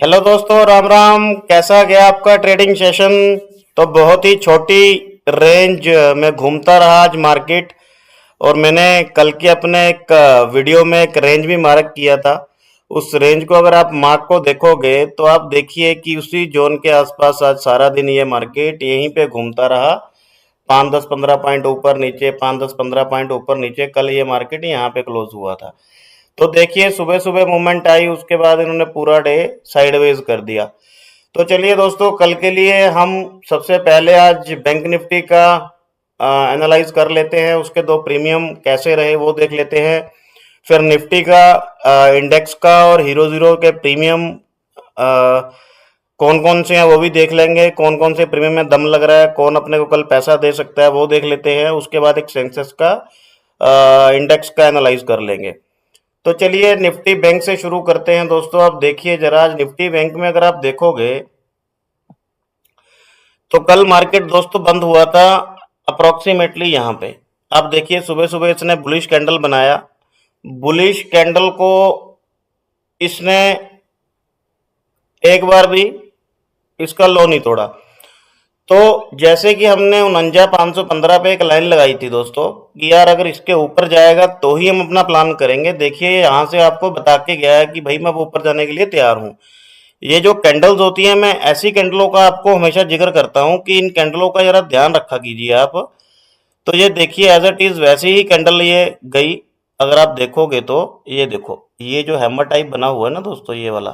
Hello दोस्तों, राम राम। कैसा गया आपका ट्रेडिंग सेशन? तो बहुत ही छोटी रेंज में घूमता रहा आज मार्केट। और मैंने कल के अपने एक वीडियो में एक रेंज भी मार्क किया था। उस रेंज को अगर आप मार्क को देखोगे तो आप देखिए कि उसी जोन के आसपास आज सारा दिन ये मार्केट यहीं पे घूमता रहा। 5-10-15 पॉइंट ऊपर नीचे, 5-10-15 पॉइंट ऊपर नीचे कल ये मार्केट यहाँ पे क्लोज हुआ था। तो देखिए, सुबह सुबह मूवमेंट आई, उसके बाद इन्होंने पूरा डे साइडवेज कर दिया। तो चलिए दोस्तों, कल के लिए हम सबसे पहले आज बैंक निफ्टी का एनालाइज कर लेते हैं। उसके दो प्रीमियम कैसे रहे वो देख लेते हैं। फिर निफ्टी का, इंडेक्स का और हीरो जीरो के प्रीमियम कौन कौन से हैं वो भी देख लेंगे। कौन कौन से प्रीमियम में दम लग रहा है, कौन अपने को कल पैसा दे सकता है वो देख लेते हैं। उसके बाद एक सेंसेक्स का, इंडेक्स का एनालाइज कर लेंगे। तो चलिए निफ्टी बैंक से शुरू करते हैं दोस्तों। आप देखिए जरा, आज निफ्टी बैंक में अगर आप देखोगे तो कल मार्केट दोस्तों बंद हुआ था अप्रोक्सीमेटली यहाँ पे। आप देखिए, सुबह सुबह इसने बुलिश कैंडल बनाया। बुलिश कैंडल को इसने एक बार भी इसका लो नहीं तोड़ा। तो जैसे कि हमने 49,515 पे एक लाइन लगाई थी दोस्तों कि यार अगर इसके ऊपर जाएगा तो ही हम अपना प्लान करेंगे। देखिए यहाँ से आपको बता के गया है कि भाई मैं ऊपर जाने के लिए तैयार हूँ। ये जो कैंडल्स होती हैं, मैं ऐसी कैंडलों का आपको हमेशा जिक्र करता हूँ कि इन कैंडलों का जरा ध्यान रखा कीजिए आप। तो ये देखिए, एज इट इज वैसी ही कैंडल ये गई। अगर आप देखोगे तो ये देखो, ये जो हैमर टाइप बना हुआ है ना दोस्तों, ये वाला,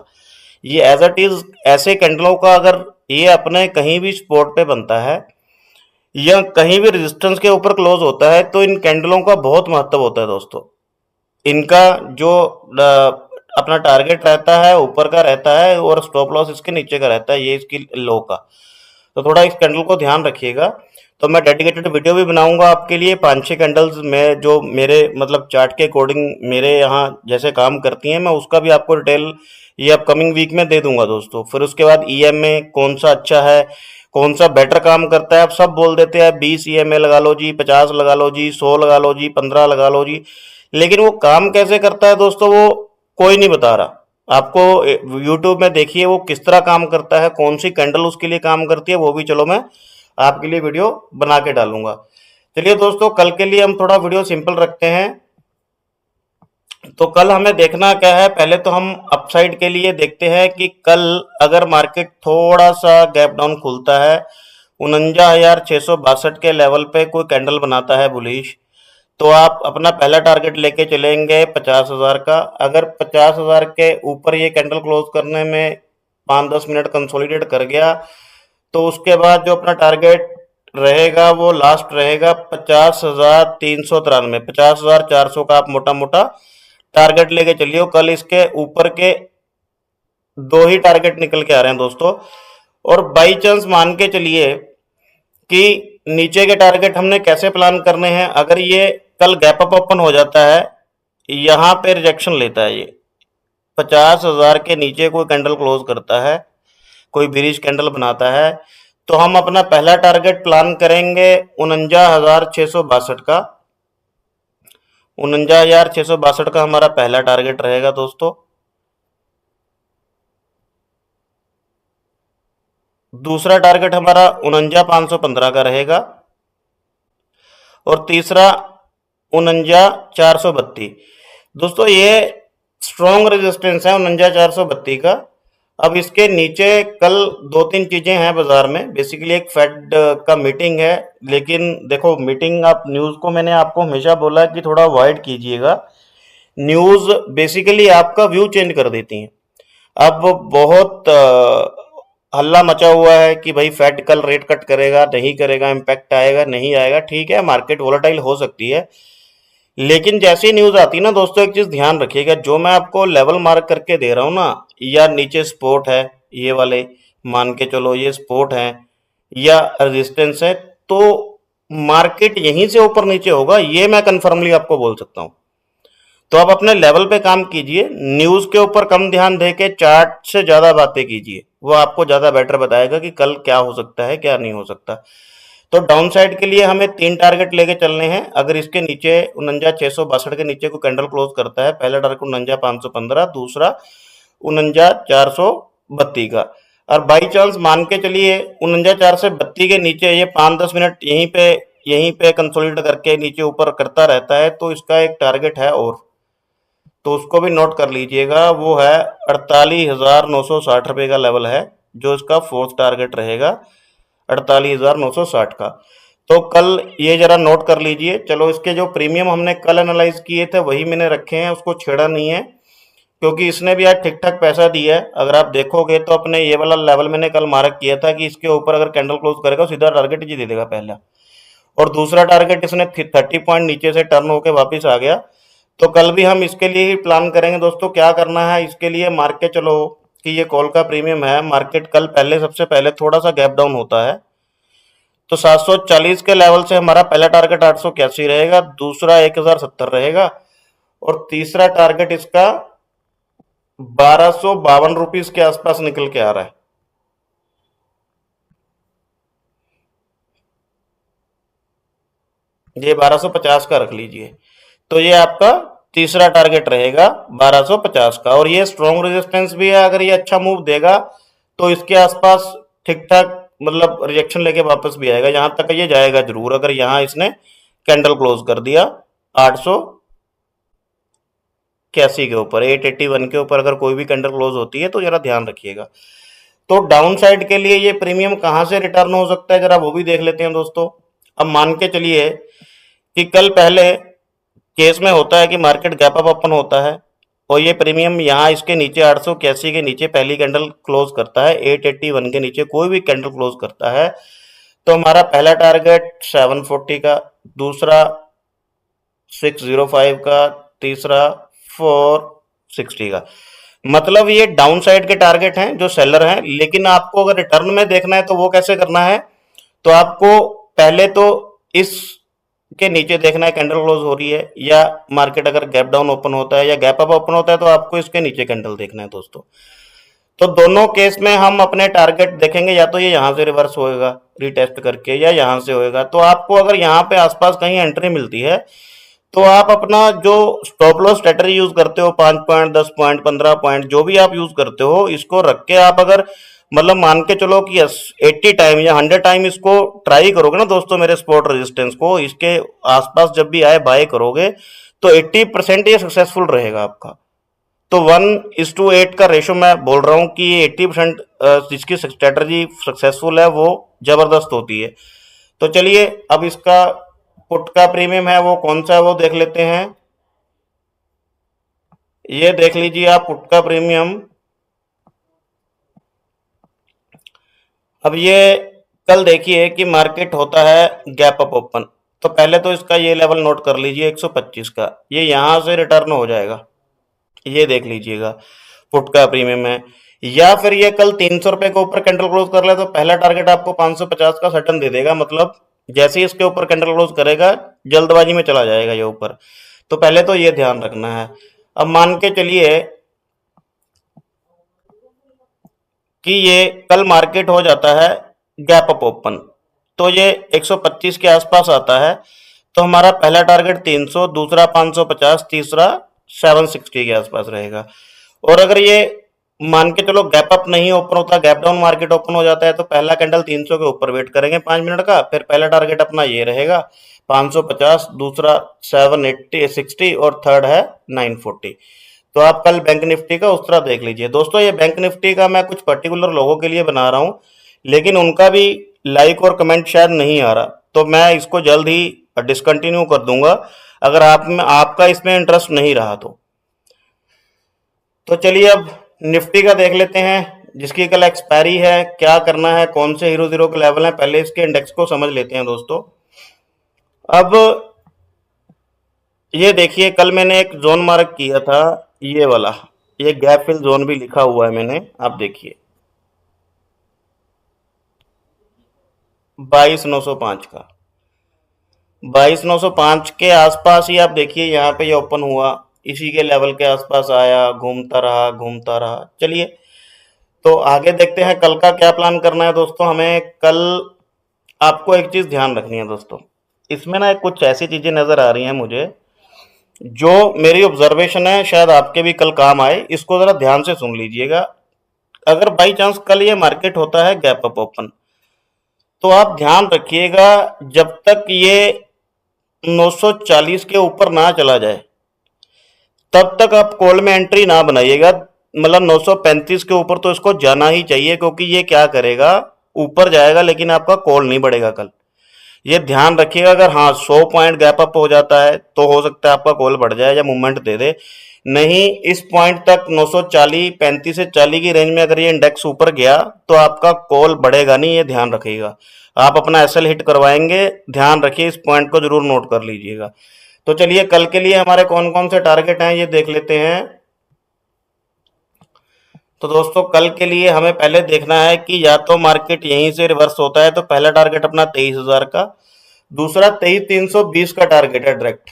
ये एज इट इज ऐसे कैंडलों का अगर ये अपने कहीं भी स्पॉट पे बनता है या कहीं भी रेजिस्टेंस के ऊपर क्लोज होता है तो इन कैंडलों का बहुत महत्व होता है दोस्तों। इनका जो अपना टारगेट रहता है ऊपर का रहता है और स्टॉप लॉस इसके नीचे का रहता है, ये इसकी लो का। तो थोड़ा इस कैंडल को ध्यान रखिएगा। तो मैं डेडिकेटेड वीडियो भी बनाऊंगा आपके लिए। 5-6 कैंडल्स में जो मेरे मतलब चार्ट के अकॉर्डिंग मेरे यहाँ जैसे काम करती हैं, मैं उसका भी आपको डिटेल ये अपकमिंग वीक में दे दूंगा दोस्तों। फिर उसके बाद ईएमए कौन सा अच्छा है, कौन सा बेटर काम करता है। आप सब बोल देते हैं 20 ईएमए लगा लो जी, 50 लगा लो जी, 100 लगा लो जी, 15 लगा लो जी। लेकिन वो काम कैसे करता है दोस्तों, वो कोई नहीं बता रहा आपको। यूट्यूब में देखिए वो किस तरह काम करता है, कौन सी कैंडल उसके लिए काम करती है, वो भी चलो मैं आपके लिए वीडियो बना के डालूंगा। चलिए दोस्तों, कल के लिए हम थोड़ा वीडियो सिंपल रखते हैं। तो कल हमें देखना क्या है, पहले तो हम अपसाइड के लिए देखते हैं कि कल अगर मार्केट थोड़ा सा गैप डाउन खुलता है, 49,662 के लेवल पे कोई कैंडल बनाता है बुलिश, तो आप अपना पहला टारगेट लेके चलेंगे 50,000 का। अगर 50,000 के ऊपर ये कैंडल क्लोज करने में 5-10 मिनट कंसोलिडेट कर गया तो उसके बाद जो अपना टारगेट रहेगा वो लास्ट रहेगा 50,393, 50,400 का आप मोटा मोटा टारगेट लेके चलिए। कल इसके ऊपर के दो ही टारगेट निकल के आ रहे हैं दोस्तों। और बाई चांस मान के चलिए कि नीचे के टारगेट हमने कैसे प्लान करने हैं। अगर ये कल गैप अप ओपन हो जाता है, यहाँ पे रिजेक्शन लेता है, ये 50,000 के नीचे कोई कैंडल क्लोज करता है, कोई बिरिश कैंडल बनाता है, तो हम अपना पहला टारगेट प्लान करेंगे 49,662 का। 49,662 का हमारा पहला टारगेट रहेगा दोस्तों। दूसरा टारगेट हमारा 49,515 का रहेगा और तीसरा 49,432। दोस्तों ये स्ट्रॉन्ग रेजिस्टेंस है 49,432 का। अब इसके नीचे कल दो तीन चीजें हैं बाजार में। बेसिकली एक फेड का मीटिंग है, लेकिन देखो मीटिंग, आप न्यूज को मैंने आपको हमेशा बोला कि थोड़ा अवॉइड कीजिएगा। न्यूज बेसिकली आपका व्यू चेंज कर देती हैं। अब बहुत हल्ला मचा हुआ है कि भाई फेड कल रेट कट करेगा, नहीं करेगा, इम्पैक्ट आएगा, नहीं आएगा। ठीक है, मार्केट वोलेटाइल हो सकती है, लेकिन जैसी न्यूज आती है ना दोस्तों, एक चीज ध्यान रखिएगा, जो मैं आपको लेवल मार्क करके दे रहा हूं ना, या नीचे सपोर्ट है ये वाले, मान के चलो ये सपोर्ट है या रेजिस्टेंस है, तो मार्केट यहीं से ऊपर नीचे होगा, ये मैं कंफर्मली आपको बोल सकता हूं। तो आप अपने लेवल पे काम कीजिए, न्यूज के ऊपर कम ध्यान देके चार्ट से ज्यादा बातें कीजिए, वो आपको ज्यादा बेटर बताएगा कि कल क्या हो सकता है क्या नहीं हो सकता। तो डाउन साइड के लिए हमें 3 टारगेट लेके चलने हैं। अगर इसके नीचे 49,662 के नीचे को कैंडल क्लोज करता है, पहला टारगेट 49,515, दूसरा 49,400 32 का। और बाई चांस मान के चलिए 49 से 32 के नीचे ये 5-10 मिनट यहीं पे कंसोलिडेट करके नीचे ऊपर करता रहता है, तो इसका एक टारगेट है और, तो उसको भी नोट कर लीजिएगा। वो है 48,960 रुपये का लेवल है, जो इसका फोर्थ टारगेट रहेगा 48,960 का। तो कल ये जरा नोट कर लीजिए। चलो, इसके जो प्रीमियम हमने कल एनालाइज किए थे वही मैंने रखे हैं, उसको छेड़ा नहीं है, क्योंकि इसने भी आज ठीक ठाक पैसा दिया है। अगर आप देखोगे तो अपने ये वाला लेवल मैंने कल मार्क किया था कि इसके ऊपर अगर कैंडल क्लोज करेगा सीधा टारगेट ही दे देगा पहला, और दूसरा टारगेट इसने 30 पॉइंट नीचे से टर्न होकर वापस आ गया। तो कल भी हम इसके लिए ही प्लान करेंगे दोस्तों। क्या करना है इसके लिए, मार्क के चलो कि ये कॉल का प्रीमियम है, मार्केट कल पहले सबसे पहले थोड़ा सा गैप डाउन होता है, तो 740 के लेवल से हमारा पहला टारगेट 881 रहेगा, दूसरा 1070 रहेगा, और तीसरा टारगेट इसका 1252 रुपीज के आसपास निकल के आ रहा है। ये 1250 का रख लीजिए। तो ये आपका तीसरा टारगेट रहेगा 1250 का, और ये स्ट्रॉन्ग रेजिस्टेंस भी है। अगर ये अच्छा मूव देगा तो इसके आसपास ठीक ठाक मतलब रिजेक्शन लेके वापस भी आएगा, यहाँ तक ये जाएगा जरूर। अगर यहाँ इसने कैंडल क्लोज कर दिया 881 के ऊपर, 881 के ऊपर अगर कोई भी कैंडल क्लोज होती है तो जरा ध्यान रखिएगा। तो डाउन साइड के लिए ये प्रीमियम कहां से रिटर्न हो सकता है, जरा वो भी देख लेते हैं दोस्तों। अब मान के चलिए कि कल पहले केस में होता है कि मार्केट गैप अप ओपन होता है, और ये प्रीमियम यहाँ इसके नीचे 881 के नीचे पहली कैंडल क्लोज करता है, 881 के नीचे कोई भी कैंडल क्लोज करता है, तो हमारा पहला टारगेट 740 का, दूसरा 605 का, तीसरा 460 का। मतलब ये डाउन साइड के टारगेट हैं जो सेलर हैं। लेकिन आपको अगर रिटर्न में देखना है तो वो कैसे करना है, तो आपको पहले तो इस के नीचे देखना है कैंडल क्लोज हो रही है, या मार्केट अगर गैप डाउन ओपन होता है या गैप अप ओपन होता है तो आपको इसके नीचे कैंडल देखना है दोस्तों। तो दोनों केस में हम अपने टारगेट देखेंगे, या तो ये यहाँ से रिवर्स होएगा रीटेस्ट करके, या यहाँ से होएगा। तो आपको अगर यहाँ पे आसपास कहीं एंट्री मिलती है तो आप अपना जो स्टॉप लॉस स्ट्रेटजी यूज करते हो, 5 पॉइंट, 10 पॉइंट, 15 पॉइंट, जो भी आप यूज करते हो, इसको रख के आप अगर मतलब मान के चलो कि 80 टाइम या 100 टाइम इसको ट्राई करोगे ना दोस्तों, मेरे स्पॉट रेजिस्टेंस को इसके आसपास जब भी आए बाय करोगे, तो 80% ये सक्सेसफुल रहेगा आपका। तो 1:8 का रेशो मैं बोल रहा हूँ कि ये 80% जिसकी स्ट्रेटजी सक्सेसफुल है वो जबरदस्त होती है। तो चलिए, अब इसका पुट का प्रीमियम है वो कौन सा है वो देख लेते हैं। ये देख लीजिए आप पुट का प्रीमियम। अब ये कल देखिए कि मार्केट होता है गैप अप ओपन, तो पहले तो इसका ये लेवल नोट कर लीजिए 125 का, ये यहां से रिटर्न हो जाएगा, ये देख लीजिएगा पुट का प्रीमियम है। या फिर ये कल 300 रुपए के ऊपर कैंडल क्लोज कर ले तो पहला टारगेट आपको 550 का सटन दे देगा, मतलब जैसे ही इसके ऊपर कैंडल क्लोज करेगा जल्दबाजी में चला जाएगा ये ऊपर। तो पहले तो ये ध्यान रखना है। अब मान के चलिए कि ये कल मार्केट हो जाता है गैप अप ओपन, तो ये 125 के आसपास आता है, तो हमारा पहला टारगेट 300, दूसरा 550, तीसरा 760 के आसपास रहेगा। और अगर ये मान के चलो गैप अप नहीं ओपन होता, गैप डाउन मार्केट ओपन हो जाता है, तो पहला कैंडल 300 के ऊपर वेट करेंगे 5 मिनट का, फिर पहला टारगेट अपना ये रहेगा 550, दूसरा 780 60, और थर्ड है 940। तो आप कल बैंक निफ्टी का उस तरह देख लीजिए दोस्तों। ये बैंक निफ्टी का मैं कुछ पर्टिकुलर लोगों के लिए बना रहा हूँ, लेकिन उनका भी लाइक और कमेंट शायद नहीं आ रहा, तो मैं इसको जल्द ही डिसकंटिन्यू कर दूंगा अगर आपका इसमें इंटरेस्ट नहीं रहा तो चलिए अब निफ्टी का देख लेते हैं, जिसकी कल एक्सपायरी है। क्या करना है, कौन से हीरो जीरो के लेवल हैं, पहले इसके इंडेक्स को समझ लेते हैं दोस्तों। अब ये देखिए, कल मैंने एक जोन मार्क किया था, ये वाला, ये गैप फिल जोन भी लिखा हुआ है मैंने, आप देखिए 22,905 का, 22,905 के आसपास ही आप देखिए यहाँ पे ये ओपन हुआ, इसी के लेवल के आसपास आया, घूमता रहा घूमता रहा। चलिए, तो आगे देखते हैं कल का क्या प्लान करना है दोस्तों। हमें कल आपको एक चीज ध्यान रखनी है दोस्तों, इसमें ना कुछ ऐसी चीजें नजर आ रही हैं मुझे, जो मेरी ऑब्जर्वेशन है, शायद आपके भी कल काम आए, इसको जरा ध्यान से सुन लीजिएगा। अगर बाई चांस कल ये मार्केट होता है गैप अप ओपन, तो आप ध्यान रखिएगा, जब तक ये 940 के ऊपर ना चला जाए तब तक आप कॉल में एंट्री ना बनाइएगा। मतलब 935 के ऊपर तो इसको जाना ही चाहिए, क्योंकि ये क्या करेगा, ऊपर जाएगा लेकिन आपका कॉल नहीं बढ़ेगा कल। ये ध्यान रखिएगा, अगर हाँ 100 पॉइंट गैप अप हो जाता है तो हो सकता है आपका कॉल बढ़ जाए या मूवमेंट दे दे। नहीं, इस पॉइंट तक 940 35 से 40 की रेंज में अगर ये इंडेक्स ऊपर गया तो आपका कॉल बढ़ेगा नहीं, ये ध्यान रखिएगा। आप अपना एसएल हिट करवाएंगे, ध्यान रखिए, इस पॉइंट को जरूर नोट कर लीजिएगा। तो चलिए कल के लिए हमारे कौन कौन से टारगेट हैं ये देख लेते हैं। तो दोस्तों कल के लिए हमें पहले देखना है कि या तो मार्केट यहीं से रिवर्स होता है, तो पहला टारगेट अपना 23,000 का, दूसरा 23,320 का टारगेट है डायरेक्ट,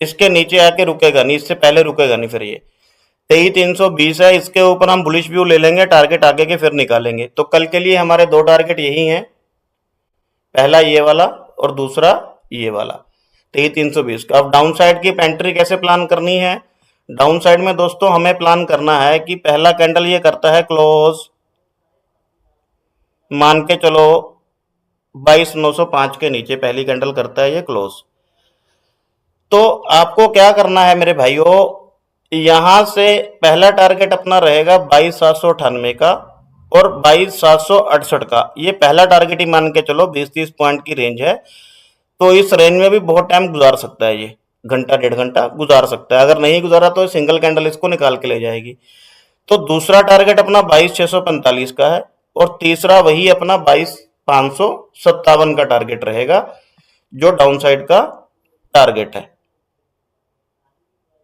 इसके नीचे आके रुकेगा नहीं, इससे पहले रुकेगा नहीं। फिर ये 23,320 है, इसके ऊपर हम बुलिश व्यू ले लेंगे, टारगेट आगे के फिर निकालेंगे। तो कल के लिए हमारे दो टारगेट यही हैं, पहला ये वाला और दूसरा ये वाला 23,320 का। अब डाउन साइड की पेंट्री कैसे प्लान करनी है? डाउन साइड में दोस्तों हमें प्लान करना है कि पहला कैंडल ये करता है क्लोज, मान के चलो 22,905 के नीचे पहली कैंडल करता है ये क्लोज। तो आपको क्या करना है मेरे भाइयों, यहां से पहला टारगेट अपना रहेगा 22,798 का और 22,768 का। ये पहला टारगेट ही मान के चलो, 20-30 पॉइंट की रेंज है, तो इस रेंज में भी बहुत टाइम गुजार सकता है, ये घंटा 1.5 घंटा गुजार सकता है। अगर नहीं गुजारा तो सिंगल कैंडल इसको निकाल के ले जाएगी। तो दूसरा टारगेट अपना 22,645 का है और तीसरा वही अपना 22,557 का टारगेट रहेगा, जो डाउन साइड का टारगेट है।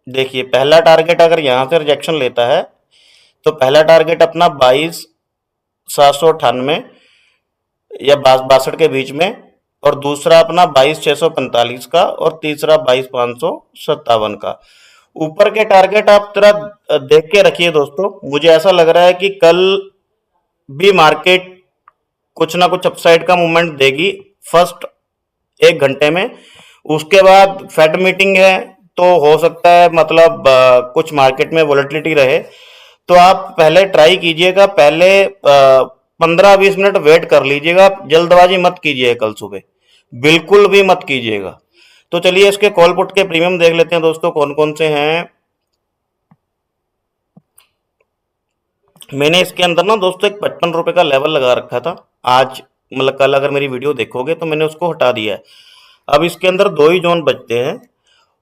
देखिए पहला टारगेट अगर यहां से रिजेक्शन लेता है तो पहला टारगेट अपना 22,798 या 62 के बीच में, और दूसरा अपना 22,645 का और तीसरा 22,557 का। ऊपर के टारगेट आप तरह देख के रखिए दोस्तों। मुझे ऐसा लग रहा है कि कल भी मार्केट कुछ ना कुछ अपसाइड का मूवमेंट देगी फर्स्ट 1 घंटे में। उसके बाद फेड मीटिंग है, तो हो सकता है मतलब कुछ मार्केट में वोलेटिलिटी रहे। तो आप पहले ट्राई कीजिएगा, पहले 15-20 मिनट वेट कर लीजिएगा, जल्दबाजी मत कीजिएगा, कल सुबह बिल्कुल भी मत कीजिएगा। तो चलिए इसके कॉल पुट के प्रीमियम देख लेते हैं दोस्तों कौन कौन से हैं। मैंने इसके अंदर ना दोस्तों एक 55 रुपए का लेवल लगा रखा था, आज मतलब कल अगर मेरी वीडियो देखोगे तो मैंने उसको हटा दिया है। अब इसके अंदर दो ही जोन बचते हैं,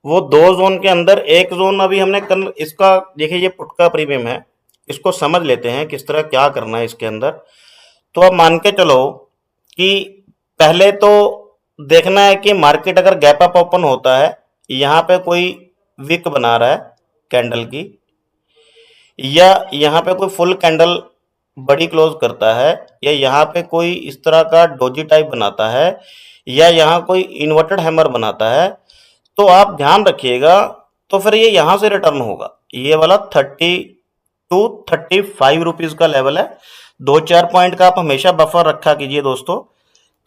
वो दो जोन के अंदर एक जोन अभी हमने कल इसका, देखिए ये पुट का प्रीमियम है, इसको समझ लेते हैं किस तरह क्या करना है इसके अंदर। तो अब मान के चलो कि पहले तो देखना है कि मार्केट अगर गैप अप ओपन होता है, यहाँ पे कोई विक बना रहा है कैंडल की, या यहाँ पे कोई फुल कैंडल बड़ी क्लोज करता है, या यहाँ पे कोई इस तरह का डोजी टाइप बनाता है, या यहाँ कोई इन्वर्टेड हैमर बनाता है, तो आप ध्यान रखिएगा। तो फिर ये यहाँ से रिटर्न होगा, ये वाला 30 to 35 रुपीज का लेवल है। 2-4 पॉइंट का आप हमेशा बफर रखा कीजिए दोस्तों।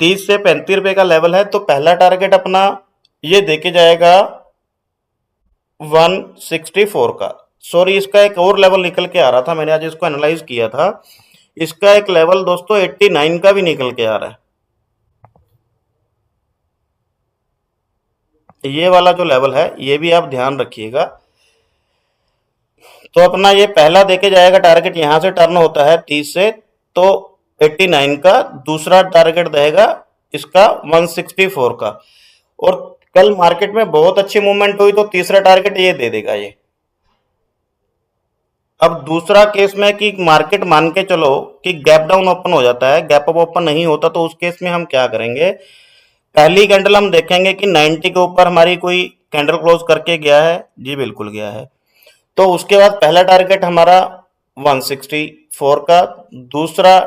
30 से 35 रुपए का लेवल है, तो पहला टारगेट अपना ये देके जाएगा 164 का। सॉरी, इसका एक और लेवल निकल के आ रहा था, मैंने आज इसको एनालाइज किया था, इसका एक लेवल दोस्तों 89 का भी निकल के आ रहा है। ये वाला जो लेवल है ये भी आप ध्यान रखिएगा। तो अपना ये पहला देके जाएगा टारगेट, यहां से टर्न होता है 30 से तो 89 का, दूसरा टारगेट रहेगा इसका 164 का। और कल मार्केट में बहुत अच्छी मूवमेंट हुई तो तीसरा टारगेट ये दे देगा ये। अब दूसरा केस में कि मार्केट मान के चलो कि गैप डाउन ओपन हो जाता है, गैप अप ओपन नहीं होता, तो उस केस में हम क्या करेंगे, पहली कैंडल हम देखेंगे कि 90 के ऊपर हमारी कोई कैंडल क्लोज करके गया है, जी बिल्कुल गया है। तो उसके बाद पहला टारगेट हमारा 164 का, दूसरा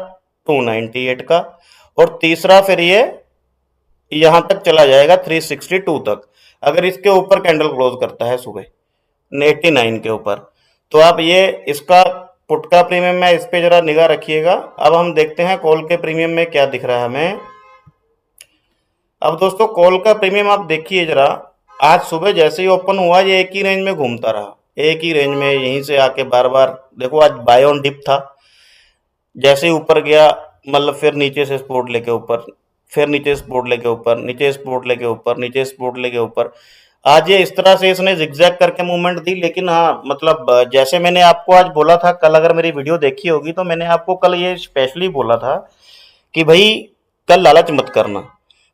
298 का, और तीसरा फिर ये यहां तक चला जाएगा 362 तक, अगर इसके ऊपर कैंडल क्लोज करता है सुबह 89 के ऊपर। तो आप ये इसका पुट का प्रीमियम है, इस पे जरा निगाह रखिएगा। अब हम देखते हैं कॉल के प्रीमियम में क्या दिख रहा है हमें। अब दोस्तों कॉल का प्रीमियम आप देखिए जरा, आज सुबह जैसे ही ओपन हुआ ये एक ही रेंज में घूमता रहा, एक ही रेंज में यहीं से आके बार बार देखो, आज बाय ऑन डिप था, जैसे ही ऊपर गया मतलब फिर नीचे से सपोर्ट लेके ऊपर, फिर नीचे सपोर्ट लेके ऊपर, नीचे सपोर्ट लेके ऊपर, नीचे सपोर्ट लेके ऊपर। आज ये इस तरह से इसने जिगजैग करके मूवमेंट दी, लेकिन हाँ मतलब जैसे मैंने आपको आज बोला था, कल अगर मेरी वीडियो देखी होगी तो मैंने आपको कल ये स्पेशली बोला था कि भाई कल लालच मत करना,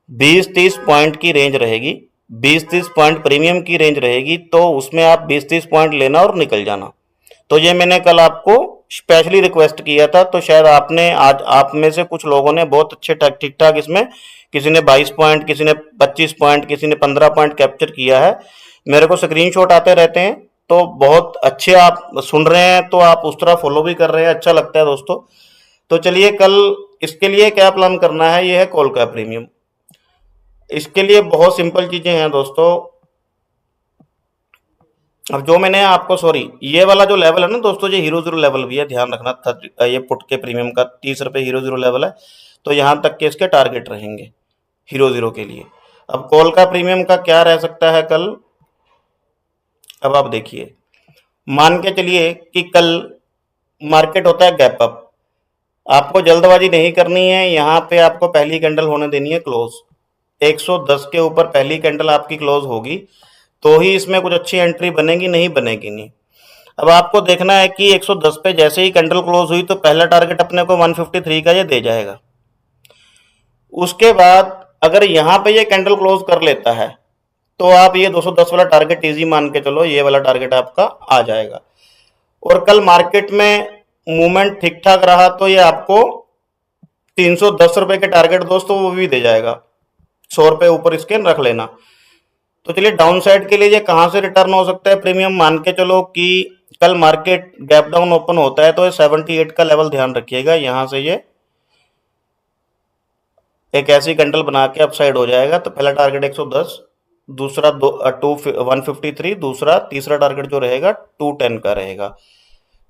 20-30 पॉइंट की रेंज रहेगी, 20-30 पॉइंट प्रीमियम की रेंज रहेगी, तो उसमें आप 20-30 पॉइंट लेना और निकल जाना। तो ये मैंने कल आपको स्पेशली रिक्वेस्ट किया था, तो शायद आपने आज आप में से कुछ लोगों ने बहुत अच्छे ठीक ठाक इसमें, किसी ने 22 पॉइंट, किसी ने 25 पॉइंट, किसी ने 15 पॉइंट कैप्चर किया है। मेरे को स्क्रीनशॉट आते रहते हैं, तो बहुत अच्छे आप सुन रहे हैं, तो आप उस तरह फॉलो भी कर रहे हैं, अच्छा लगता है दोस्तों। तो चलिए कल इसके लिए क्या प्लान करना है, ये है कॉल का प्रीमियम। इसके लिए बहुत सिंपल चीजें हैं दोस्तों। अब जो मैंने आपको, सॉरी, ये वाला जो लेवल है ना दोस्तों, ये हीरो जीरो लेवल भी है, ध्यान रखना था। ये पुट के प्रीमियम का 30 रुपये हीरो जीरो लेवल है, तो यहाँ तक के इसके टारगेट रहेंगे हीरो जीरो के लिए। अब कॉल का प्रीमियम का क्या रह सकता है कल, अब आप देखिए, मान के चलिए कि कल मार्केट होता है गैप अप, आपको जल्दबाजी नहीं करनी है, यहाँ पे आपको पहली कैंडल होने देनी है क्लोज, 110 के ऊपर पहली कैंडल आपकी क्लोज होगी तो ही इसमें कुछ अच्छी एंट्री बनेगी, नहीं बनेगी नहीं। अब आपको देखना है कि 110 पे जैसे ही कैंडल क्लोज हुई तो पहला टारगेट अपने को 153 का ये दे जाएगा। उसके बाद अगर यहाँ पे ये कैंडल क्लोज कर लेता है तो आप ये 210 वाला टारगेट इजी मान के चलो, ये वाला टारगेट आपका आ जाएगा। और कल मार्केट में मूवमेंट ठीक ठाक रहा तो ये आपको 310 रुपए के टारगेट दोस्तों वो भी दे जाएगा, 100 रुपए ऊपर इसके रख लेना। तो चलिए डाउन साइड के लिए ये कहां से रिटर्न हो सकता है प्रीमियम, मान के चलो कि कल मार्केट गैप डाउन ओपन होता है तो ये 78 का लेवल ध्यान रखिएगा, यहां से ये एक ऐसी कैंडल बना के अपसाइड हो जाएगा। तो पहला टारगेट 110, दूसरा 153, दूसरा तीसरा टारगेट जो रहेगा 210 का रहेगा,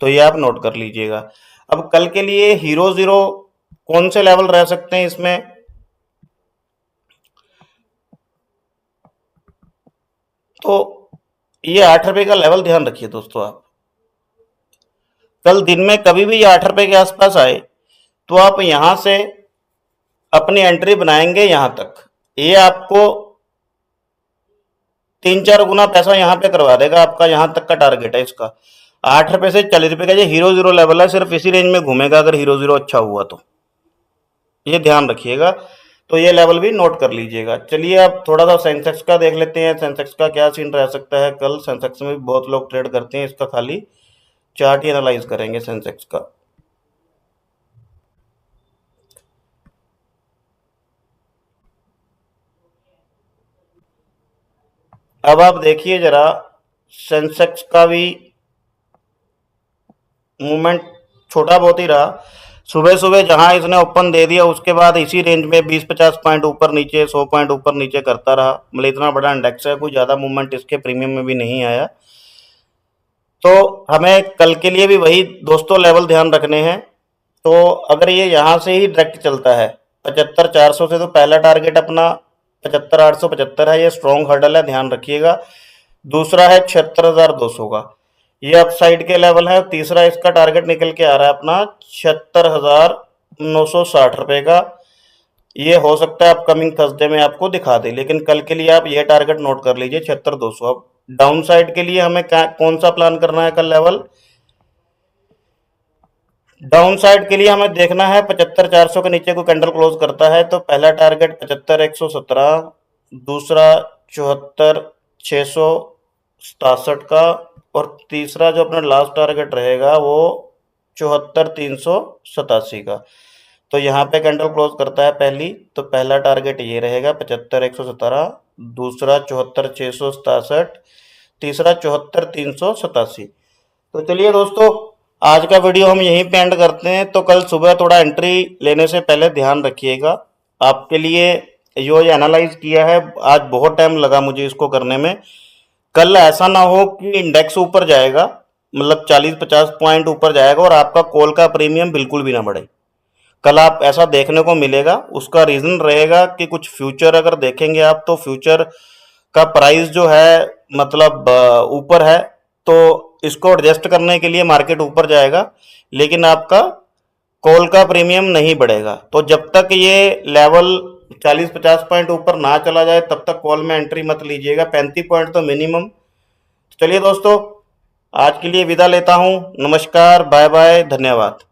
तो ये आप नोट कर लीजिएगा। अब कल के लिए हीरो जीरो कौन से लेवल रह सकते हैं इसमें, तो ये 8 रुपए का लेवल ध्यान रखिए दोस्तों। आप कल दिन में कभी भी ये 8 रुपए के आसपास आए तो आप यहां से अपनी एंट्री बनाएंगे यहां तक, ये आपको 3-4 गुना पैसा यहां पे करवा देगा आपका, यहां तक का टारगेट है इसका। 8 रुपए से 40 रुपए का ये हीरो जीरो लेवल है, सिर्फ इसी रेंज में घूमेगा अगर हीरो जीरो अच्छा हुआ तो, ये ध्यान रखिएगा। तो ये लेवल भी नोट कर लीजिएगा। चलिए अब थोड़ा सा सेंसेक्स का देख लेते हैं, सेंसेक्स का क्या सीन रह सकता है कल। सेंसेक्स में भी बहुत लोग ट्रेड करते हैं, इसका खाली चार्ट ही एनालाइज करेंगे सेंसेक्स का। अब आप देखिए जरा सेंसेक्स का भी मूवमेंट छोटा बहुत ही रहा। सुबह सुबह जहां इसने ओपन दे दिया उसके बाद इसी रेंज में 20-50 पॉइंट ऊपर नीचे, 100 पॉइंट ऊपर नीचे करता रहा, मतलब इतना बड़ा इंडेक्स है, कोई ज़्यादा मूवमेंट इसके प्रीमियम में भी नहीं आया। तो हमें कल के लिए भी वही दोस्तों लेवल ध्यान रखने हैं। तो अगर ये यहाँ से ही डायरेक्ट चलता है 75,400 से, तो पहला टारगेट अपना 75,875 है, ये स्ट्रॉन्ग हर्डल है, ध्यान रखिएगा। दूसरा है 76,200 का, ये अपसाइड के लेवल है। तीसरा इसका टारगेट निकल के आ रहा है अपना 76,960 रुपये का, ये हो सकता है अपकमिंग थर्सडे में आपको दिखा दे, लेकिन कल के लिए आप ये टारगेट नोट कर लीजिए 76,200। अब डाउन साइड के लिए हमें कौन सा प्लान करना है कल लेवल, डाउन साइड के लिए हमें देखना है 75,400 के नीचे को कैंडल क्लोज करता है तो पहला टारगेट 75,117, दूसरा 74,667 का, और तीसरा जो अपना लास्ट टारगेट रहेगा वो 74,387 का। तो यहाँ पे कैंडल क्लोज करता है पहली, तो पहला टारगेट ये रहेगा 75,117, दूसरा 74,667, तीसरा 74,387। तो चलिए दोस्तों आज का वीडियो हम यहीं पे एंड करते हैं। तो कल सुबह थोड़ा एंट्री लेने से पहले ध्यान रखिएगा। आपके लिए जो ये एनालाइज किया है आज बहुत टाइम लगा मुझे इसको करने में, कल ऐसा ना हो कि इंडेक्स ऊपर जाएगा, मतलब 40-50 पॉइंट ऊपर जाएगा और आपका कॉल का प्रीमियम बिल्कुल भी ना बढ़े। कल आप ऐसा देखने को मिलेगा। उसका रीज़न रहेगा कि कुछ फ्यूचर अगर देखेंगे आप तो फ्यूचर का प्राइस जो है मतलब ऊपर है, तो इसको एडजस्ट करने के लिए मार्केट ऊपर जाएगा, लेकिन आपका कॉल का प्रीमियम नहीं बढ़ेगा। तो जब तक ये लेवल 40-50 पॉइंट ऊपर ना चला जाए तब तक कॉल में एंट्री मत लीजिएगा, 35 पॉइंट तो मिनिमम। चलिए दोस्तों, आज के लिए विदा लेता हूँ। नमस्कार, बाय बाय, धन्यवाद।